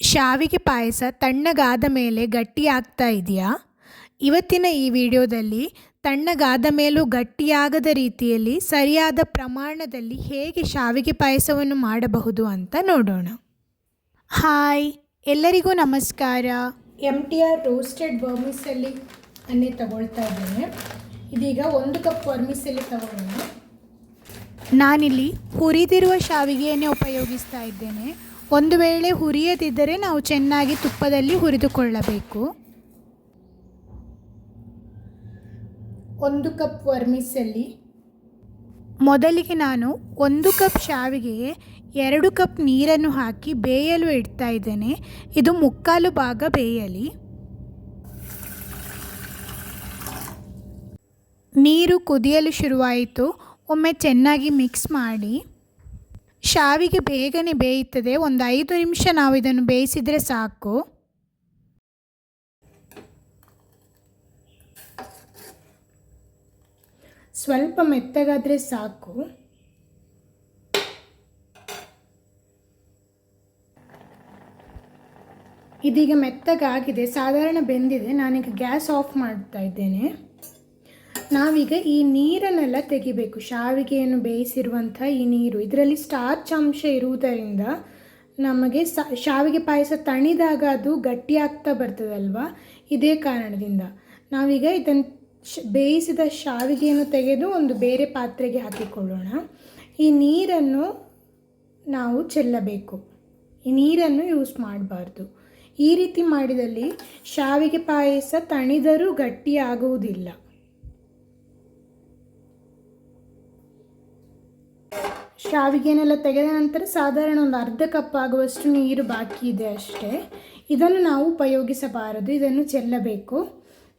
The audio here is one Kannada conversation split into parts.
ಶಾವಿಗೆ ಪಾಯಸ ತಣ್ಣಗಾದ ಮೇಲೆ ಗಟ್ಟಿಯಾಗ್ತಾ ಇದೆಯಾ? ಇವತ್ತಿನ ಈ ವಿಡಿಯೋದಲ್ಲಿ ತಣ್ಣಗಾದ ಮೇಲೂ ಗಟ್ಟಿಯಾಗದ ರೀತಿಯಲ್ಲಿ ಸರಿಯಾದ ಪ್ರಮಾಣದಲ್ಲಿ ಹೇಗೆ ಶಾವಿಗೆ ಪಾಯಸವನ್ನು ಮಾಡಬಹುದು ಅಂತ ನೋಡೋಣ. ಹಾಯ್, ಎಲ್ಲರಿಗೂ ನಮಸ್ಕಾರ. MTR ರೋಸ್ಟೆಡ್ ವರ್ಮಿಸೆಲ್ಲಿ ಅನ್ನೇ ತಗೊಳ್ತಾ ಇದ್ದೇನೆ. ಇದೀಗ 1 ಕಪ್ ವರ್ಮಿಸೆಲ್ಲಿ ತಗೊಳ್ಳೋಣ. ನಾನಿಲ್ಲಿ ಹುರಿದಿರುವ ಶಾವಿಗೆಯನ್ನೇ ಉಪಯೋಗಿಸ್ತಾ ಇದ್ದೇನೆ. ಒಂದು ವೇಳೆ ಹುರಿಯದಿದ್ದರೆ ನಾವು ಚೆನ್ನಾಗಿ ತುಪ್ಪದಲ್ಲಿ ಹುರಿದುಕೊಳ್ಳಬೇಕು. 1 ಕಪ್ ವರ್ಮಿಸೆಲ್ಲಿ. ಮೊದಲಿಗೆ ನಾನು 1 ಕಪ್ ಶಾವಿಗೆಗೆ 2 ಕಪ್ ನೀರನ್ನು ಹಾಕಿ ಬೇಯಲು ಇಡ್ತಾ ಇದ್ದೇನೆ. ಇದು 3/4 ಭಾಗ ಬೇಯಲಿ. ನೀರು ಕುದಿಯಲು ಶುರುವಾಯಿತು. ಒಮ್ಮೆ ಚೆನ್ನಾಗಿ ಮಿಕ್ಸ್ ಮಾಡಿ. ಶಾವಿಗೆ ಬೇಗನೆ ಬೇಯುತ್ತದೆ. ಒಂದು 5 ನಿಮಿಷ ನಾವು ಇದನ್ನು ಬೇಯಿಸಿದರೆ ಸಾಕು. ಸ್ವಲ್ಪ ಮೆತ್ತಗಾದರೆ ಸಾಕು. ಇದೀಗ ಮೆತ್ತಗಾಗಿದೆ, ಸಾಧಾರಣ ಬೆಂದಿದೆ. ನಾನೀಗ ಗ್ಯಾಸ್ ಆಫ್ ಮಾಡ್ತಾ ಇದ್ದೇನೆ. ನಾವೀಗ ಈ ನೀರನ್ನೆಲ್ಲ ತೆಗಿಬೇಕು. ಶಾವಿಗೆಯನ್ನು ಬೇಯಿಸಿರುವಂಥ ಈ ನೀರು, ಇದರಲ್ಲಿ ಸ್ಟಾರ್ಚ್ ಅಂಶ ಇರುವುದರಿಂದ ನಮಗೆ ಶಾವಿಗೆ ಪಾಯಸ ತಣಿದಾಗ ಅದು ಗಟ್ಟಿಯಾಗ್ತಾ ಬರ್ತದಲ್ವ, ಇದೇ ಕಾರಣದಿಂದ ನಾವೀಗ ಇದನ್ನು ಬೇಯಿಸಿದ ಶಾವಿಗೆಯನ್ನು ತೆಗೆದು ಒಂದು ಬೇರೆ ಪಾತ್ರೆಗೆ ಹಾಕಿಕೊಳ್ಳೋಣ. ಈ ನೀರನ್ನು ನಾವು ಚೆಲ್ಲಬೇಕು. ಈ ನೀರನ್ನು ಯೂಸ್ ಮಾಡಬಾರ್ದು. ಈ ರೀತಿ ಮಾಡಿದಲ್ಲಿ ಶಾವಿಗೆ ಪಾಯಸ ತಣಿದರೂ ಗಟ್ಟಿಯಾಗುವುದಿಲ್ಲ. ಶಾವಿಗೆನೆಲ್ಲ ತೆಗೆದ ನಂತರ ಸಾಧಾರಣ ಒಂದು ಅರ್ಧ ಕಪ್ ಆಗುವಷ್ಟು ನೀರು ಬಾಕಿ ಇದೆ ಅಷ್ಟೇ. ಇದನ್ನು ನಾವು ಉಪಯೋಗಿಸಬಾರದು, ಇದನ್ನು ಚೆಲ್ಲಬೇಕು.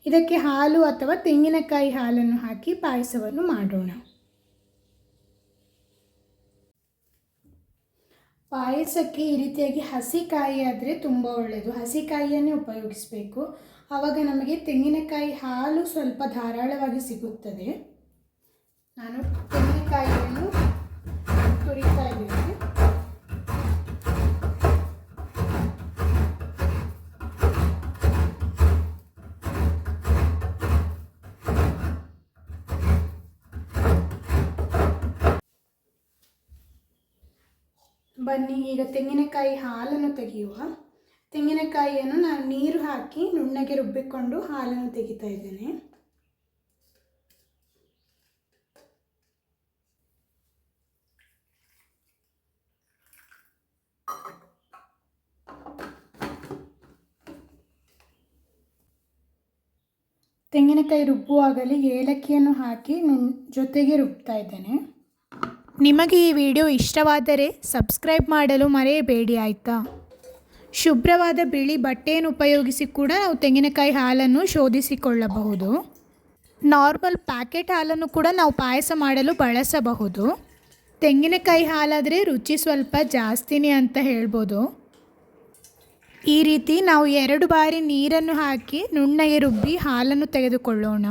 ಇದಕ್ಕೆ ಹಾಲು ಅಥವಾ ತೆಂಗಿನಕಾಯಿ ಹಾಲನ್ನು ಹಾಕಿ ಪಾಯಸವನ್ನು ಮಾಡೋಣ. ಪಾಯಸಕ್ಕೆ ಈ ರೀತಿಯಾಗಿ ಹಸಿಕಾಯಿ ಆದರೆ ತುಂಬ ಒಳ್ಳೆಯದು. ಹಸಿಕಾಯಿಯನ್ನೇ ಉಪಯೋಗಿಸಬೇಕು. ಆವಾಗ ನಮಗೆ ತೆಂಗಿನಕಾಯಿ ಹಾಲು ಸ್ವಲ್ಪ ಧಾರಾಳವಾಗಿ ಸಿಗುತ್ತದೆ. ನಾನು ತೆಂಗಿನಕಾಯಿಯನ್ನು ತುರಿತಾ ಇದ್ದೇನೆ. ಬನ್ನಿ, ಈಗ ತೆಂಗಿನಕಾಯಿ ಹಾಲನ್ನು ತೆಗೆಯುವ. ತೆಂಗಿನಕಾಯಿಯನ್ನು ನಾನು ನೀರು ಹಾಕಿ ನುಣ್ಣಗೆ ರುಬ್ಬಿಕೊಂಡು ಹಾಲನ್ನು ತೆಗಿತಾ ಇದ್ದೇನೆ. ತೆಂಗಿನಕಾಯಿ ರುಬ್ಬುವಾಗಲೇ ಏಲಕ್ಕಿಯನ್ನು ಹಾಕಿ ಜೊತೆಗೆ ರುಬ್ತಾ ಇದ್ದೇನೆ. ನಿಮಗೆ ಈ ವಿಡಿಯೋ ಇಷ್ಟವಾದರೆ ಸಬ್ಸ್ಕ್ರೈಬ್ ಮಾಡಲು ಮರೆಯಬೇಡಿ ಆಯಿತಾ. ಶುಭ್ರವಾದ ಬಿಳಿ ಬಟ್ಟೆಯನ್ನು ಉಪಯೋಗಿಸಿ ಕೂಡ ನಾವು ತೆಂಗಿನಕಾಯಿ ಹಾಲನ್ನು ಶೋಧಿಸಿಕೊಳ್ಳಬಹುದು. ನಾರ್ಮಲ್ ಪ್ಯಾಕೆಟ್ ಹಾಲನ್ನು ಕೂಡ ನಾವು ಪಾಯಸ ಮಾಡಲು ಬಳಸಬಹುದು. ತೆಂಗಿನಕಾಯಿ ಹಾಲಾದರೆ ರುಚಿ ಸ್ವಲ್ಪ ಜಾಸ್ತಿನೇ ಅಂತ ಹೇಳ್ಬೋದು. ಈ ರೀತಿ ನಾವು 2 ಬಾರಿ ನೀರನ್ನು ಹಾಕಿ ನುಣ್ಣಗೆ ರುಬ್ಬಿ ಹಾಲನ್ನು ತೆಗೆದುಕೊಳ್ಳೋಣ.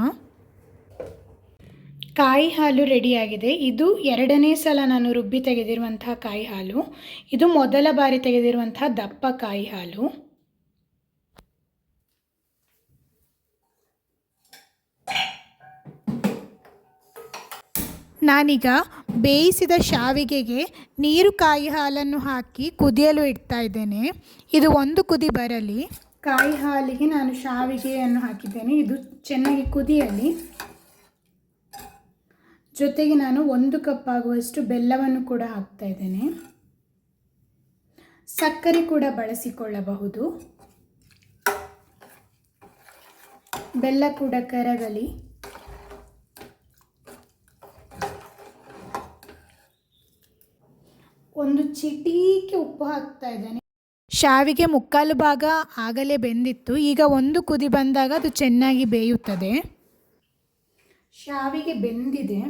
ಕಾಯಿ ಹಾಲು ರೆಡಿಯಾಗಿದೆ. ಇದು 2ನೇ ಸಲ ನಾನು ರುಬ್ಬಿ ತೆಗೆದಿರುವಂತಹ ಕಾಯಿ ಹಾಲು. ಇದು ಮೊದಲ ಬಾರಿ ತೆಗೆದಿರುವಂತಹ ದಪ್ಪ ಕಾಯಿ ಹಾಲು. ನಾನೀಗ ಬೇಯಿಸಿದ ಶಾವಿಗೆಗೆ ನೀರು ಕಾಯಿ ಹಾಲನ್ನು ಹಾಕಿ ಕುದಿಯಲು ಇಡ್ತಾ ಇದ್ದೇನೆ. ಇದು 1 ಕುದಿ ಬರಲಿ. ಕಾಯಿ ಹಾಲಿಗೆ ನಾನು ಶಾವಿಗೆಯನ್ನು ಹಾಕಿದ್ದೇನೆ. ಇದು ಚೆನ್ನಾಗಿ ಕುದಿಯಲಿ. ಜೊತೆಗೆ ನಾನು 1 ಕಪ್ ಆಗುವಷ್ಟು ಬೆಲ್ಲವನ್ನು ಕೂಡ ಹಾಕ್ತಾ ಇದ್ದೇನೆ. ಸಕ್ಕರೆ ಕೂಡ ಬಳಸಿಕೊಳ್ಳಬಹುದು. ಬೆಲ್ಲ ಕೂಡ ಕರಗಲಿ. ಒಂದು ಚಿಟಿಕೆ ಉಪ್ಪು ಹಾಕ್ತಾ ಇದ್ದೇನೆ. ಶಾವಿಗೆ 3/4 ಭಾಗ ಆಗಲೇ ಬೆಂದಿತ್ತು. ಈಗ 1 ಕುದಿ ಬಂದಾಗ ಅದು ಚೆನ್ನಾಗಿ ಬೇಯುತ್ತದೆ. ಶಾವಿಗೆ ಬೆಂದಿದೆ.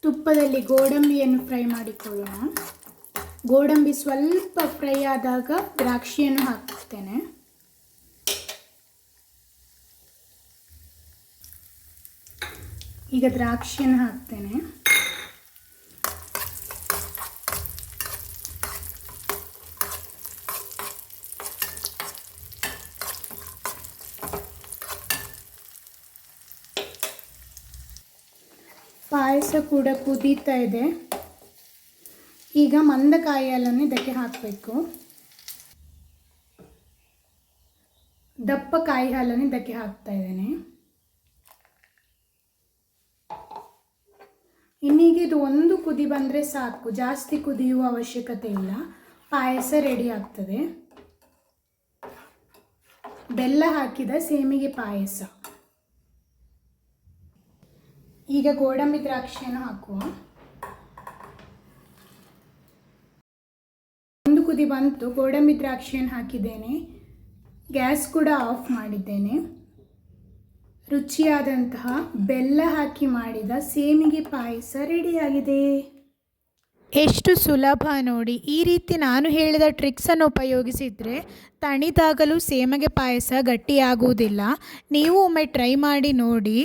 ತುಪ್ಪದಲ್ಲಿ ಗೋಡಂಬಿಯನ್ನು ಫ್ರೈ ಮಾಡಿಕೊಳ್ಳೋಣ. ಗೋಡಂಬಿ ಸ್ವಲ್ಪ ಫ್ರೈ ಆದಾಗ ದ್ರಾಕ್ಷಿಯನ್ನು ಹಾಕ್ತೇನೆ. ಈಗ ದ್ರಾಕ್ಷಿಯನ್ನು ಹಾಕ್ತೇನೆ. ಪಾಯಸ ಕೂಡ ಕುದೀತಾ ಇದೆ. ಈಗ ಮಂದ ಕಾಯಿ ಹಾಲನ್ನು ಇದಕ್ಕೆ ಹಾಕಬೇಕು. ದಪ್ಪ ಕಾಯಿ ಹಾಲನ್ನು ಇದಕ್ಕೆ ಹಾಕ್ತಾ ಇದ್ದೇನೆ. ಇನ್ನೀಗ ಇದು ಒಂದು ಕುದಿ ಬಂದರೆ ಸಾಕು, ಜಾಸ್ತಿ ಕುದಿಯುವ ಅವಶ್ಯಕತೆ ಇಲ್ಲ. ಪಾಯಸ ರೆಡಿ ಆಗ್ತದೆ. ಬೆಲ್ಲ ಹಾಕಿದ ಸೇಮಿಗೆ ಪಾಯಸ. ಈಗ ಗೋಡಂಬಿ ದ್ರಾಕ್ಷಿಯನ್ನು ಹಾಕುವ. ಒಂದು ಕುದಿ ಬಂತು, ಗೋಡಂಬಿ ದ್ರಾಕ್ಷಿಯನ್ನು ಹಾಕಿದ್ದೇನೆ. ಗ್ಯಾಸ್ ಕೂಡ ಆಫ್ ಮಾಡಿದ್ದೇನೆ. ರುಚಿಯಾದಂತಹ ಬೆಲ್ಲ ಹಾಕಿ ಮಾಡಿದ ಸೇಮಿಗೆ ಪಾಯಸ ರೆಡಿಯಾಗಿದೆ. ಎಷ್ಟು ಸುಲಭ ನೋಡಿ. ಈ ರೀತಿ ನಾನು ಹೇಳಿದ ಟ್ರಿಕ್ಸನ್ನು ಉಪಯೋಗಿಸಿದರೆ ತಣಿದಾಗಲೂ ಸೇಮಿಗೆ ಪಾಯಸ ಗಟ್ಟಿಯಾಗುವುದಿಲ್ಲ. ನೀವು ಒಮ್ಮೆ ಟ್ರೈ ಮಾಡಿ ನೋಡಿ.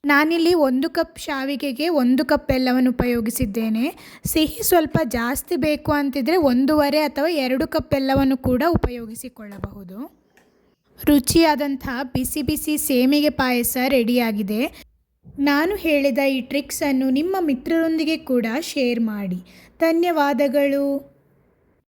ನಾನಿಲ್ಲಿ 1 ಕಪ್ ಶಾವಿಗೆಗೆ 1 ಕಪ್ ಬೆಲ್ಲವನ್ನು ಉಪಯೋಗಿಸಿದ್ದೇನೆ. ಸಿಹಿ ಸ್ವಲ್ಪ ಜಾಸ್ತಿ ಬೇಕು ಅಂತಿದ್ರೆ 1.5 ಅಥವಾ 2 ಕಪ್ ಬೆಲ್ಲವನ್ನು ಕೂಡ ಉಪಯೋಗಿಸಿಕೊಳ್ಳಬಹುದು. ರುಚಿಯಾದಂತಹ ಬಿಸಿ ಬಿಸಿ ಸೇಮಿಗೆ ಪಾಯಸ ರೆಡಿಯಾಗಿದೆ. ನಾನು ಹೇಳಿದ ಈ ಟ್ರಿಕ್ಸನ್ನು ನಿಮ್ಮ ಮಿತ್ರರೊಂದಿಗೆ ಕೂಡ ಶೇರ್ ಮಾಡಿ. ಧನ್ಯವಾದಗಳು.